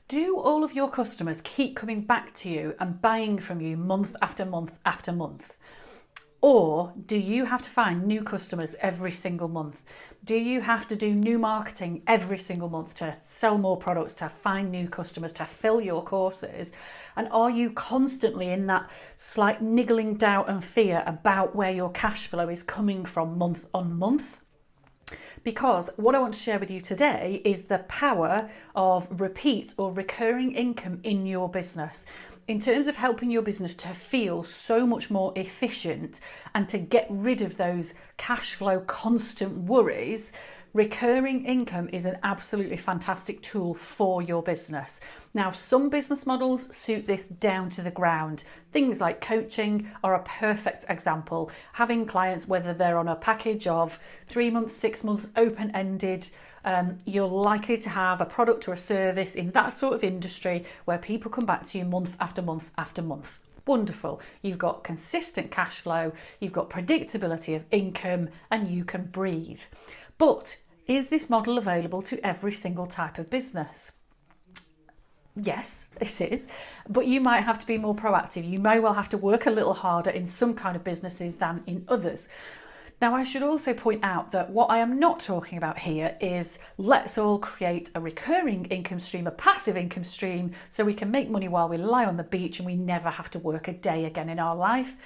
Do all of your customers keep coming back to you and buying from you month after month after month? Or do you have to find new customers every single month? Do you have to do new marketing every single month to sell more products, to find new customers, to fill your courses? And are you constantly in that slight niggling doubt and fear about where your cash flow is coming from month on month? Because what I want to share with you today is the power of repeat or recurring income in your business, in terms of helping your business to feel so much more efficient and to get rid of those cash flow constant worries. Recurring income is an absolutely fantastic tool for your business. Now, some business models suit this down to the ground. Things like coaching are a perfect example. Having clients, whether they're on a package of 3 months, 6 months, open-ended, you're likely to have a product or a service in that sort of industry where people come back to you month after month after month. Wonderful. You've got consistent cash flow, you've got predictability of income, and you can breathe. But is this model available to every single type of business? Yes, it is, but you might have to be more proactive. You may well have to work a little harder in some kind of businesses than in others. Now, I should also point out that what I am not talking about here is let's all create a recurring income stream, a passive income stream, so we can make money while we lie on the beach and we never have to work a day again in our life.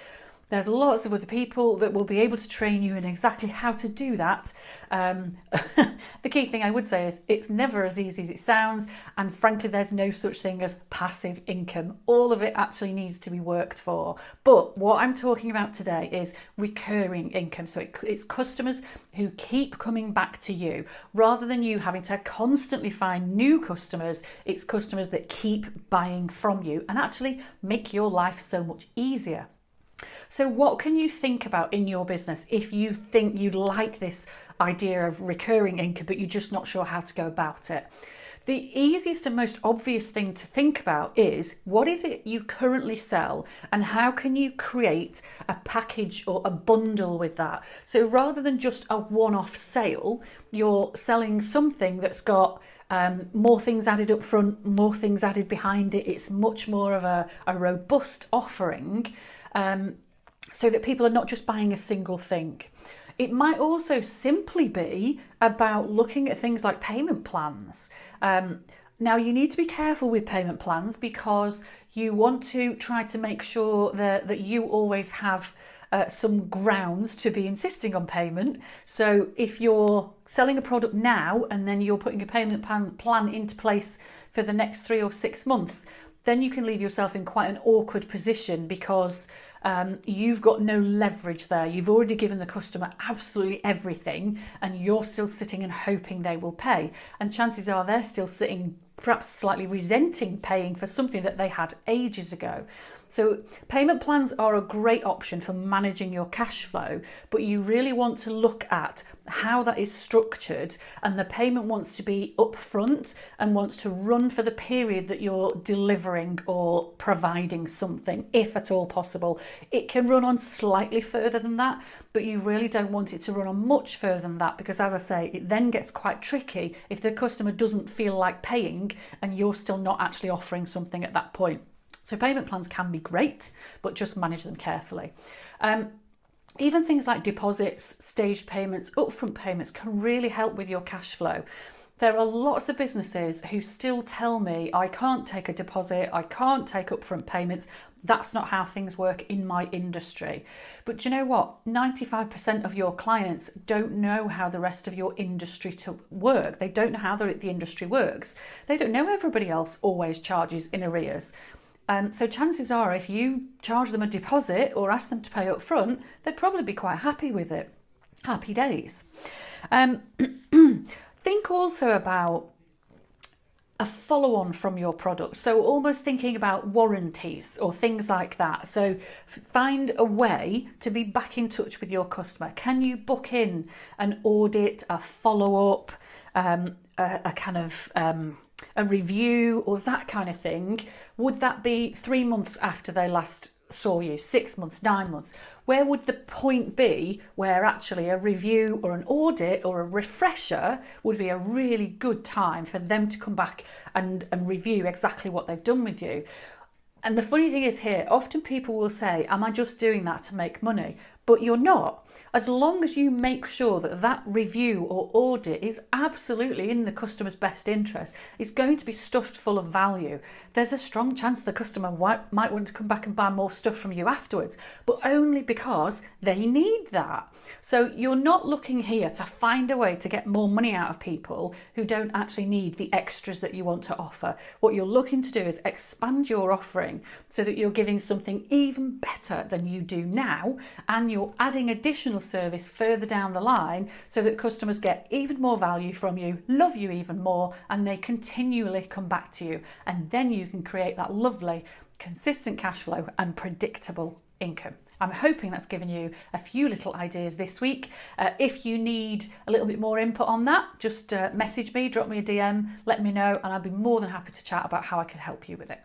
There's lots of other people that will be able to train you in exactly how to do that. The key thing I would say is it's never as easy as it sounds, and frankly there's no such thing as passive income. All of it actually needs to be worked for. But what I'm talking about today is recurring income. So it's customers who keep coming back to you. Rather than you having to constantly find new customers, it's customers that keep buying from you and actually make your life so much easier. So what can you think about in your business if you think you like this idea of recurring income, but you're just not sure how to go about it? The easiest and most obvious thing to think about is, what is it you currently sell and how can you create a package or a bundle with that? So rather than just a one-off sale, you're selling something that's got more things added up front, more things added behind it. It's much more of a robust offering. So that people are not just buying a single thing. It might also simply be about looking at things like payment plans. Now, you need to be careful with payment plans because you want to try to make sure that you always have some grounds to be insisting on payment. So if you're selling a product now and then you're putting a payment plan into place for the next 3 or 6 months, then you can leave yourself in quite an awkward position because you've got no leverage there. You've already given the customer absolutely everything and you're still sitting and hoping they will pay. And chances are they're still sitting, perhaps slightly resenting paying for something that they had ages ago. So payment plans are a great option for managing your cash flow, but you really want to look at how that is structured, and the payment wants to be upfront and wants to run for the period that you're delivering or providing something, if at all possible. It can run on slightly further than that, but you really don't want it to run on much further than that because, as I say, it then gets quite tricky if the customer doesn't feel like paying and you're still not actually offering something at that point. So payment plans can be great, but just manage them carefully. Even things like deposits, staged payments, upfront payments can really help with your cash flow. There are lots of businesses who still tell me, I can't take a deposit, I can't take upfront payments. That's not how things work in my industry. But do you know what? 95% of your clients don't know how the rest of your industry to work. They don't know how the industry works. They don't know everybody else always charges in arrears. So chances are if you charge them a deposit or ask them to pay up front, they'd probably be quite happy with it. Happy days. Think also about a follow-on from your product. So almost thinking about warranties or things like that. So find a way to be back in touch with your customer. Can you book in an audit, a follow-up, a kind of a review or that kind of thing? Would that be 3 months after they last saw you, 6 months, 9 months. Where would the point be where actually a review or an audit or a refresher would be a really good time for them to come back and review exactly what they've done with you? And the funny thing is here, often people will say, am I just doing that to make money? But you're not. As long as you make sure that that review or audit is absolutely in the customer's best interest, it's going to be stuffed full of value. There's a strong chance the customer might want to come back and buy more stuff from you afterwards, but only because they need that. So you're not looking here to find a way to get more money out of people who don't actually need the extras that you want to offer. What you're looking to do is expand your offering so that you're giving something even better than you do now, and you're adding additional service further down the line so that customers get even more value from you, love you even more, and they continually come back to you. And then you can create that lovely, consistent cash flow and predictable income. I'm hoping that's given you a few little ideas this week. If you need a little bit more input on that, just message me, drop me a DM, let me know, and I'll be more than happy to chat about how I can help you with it.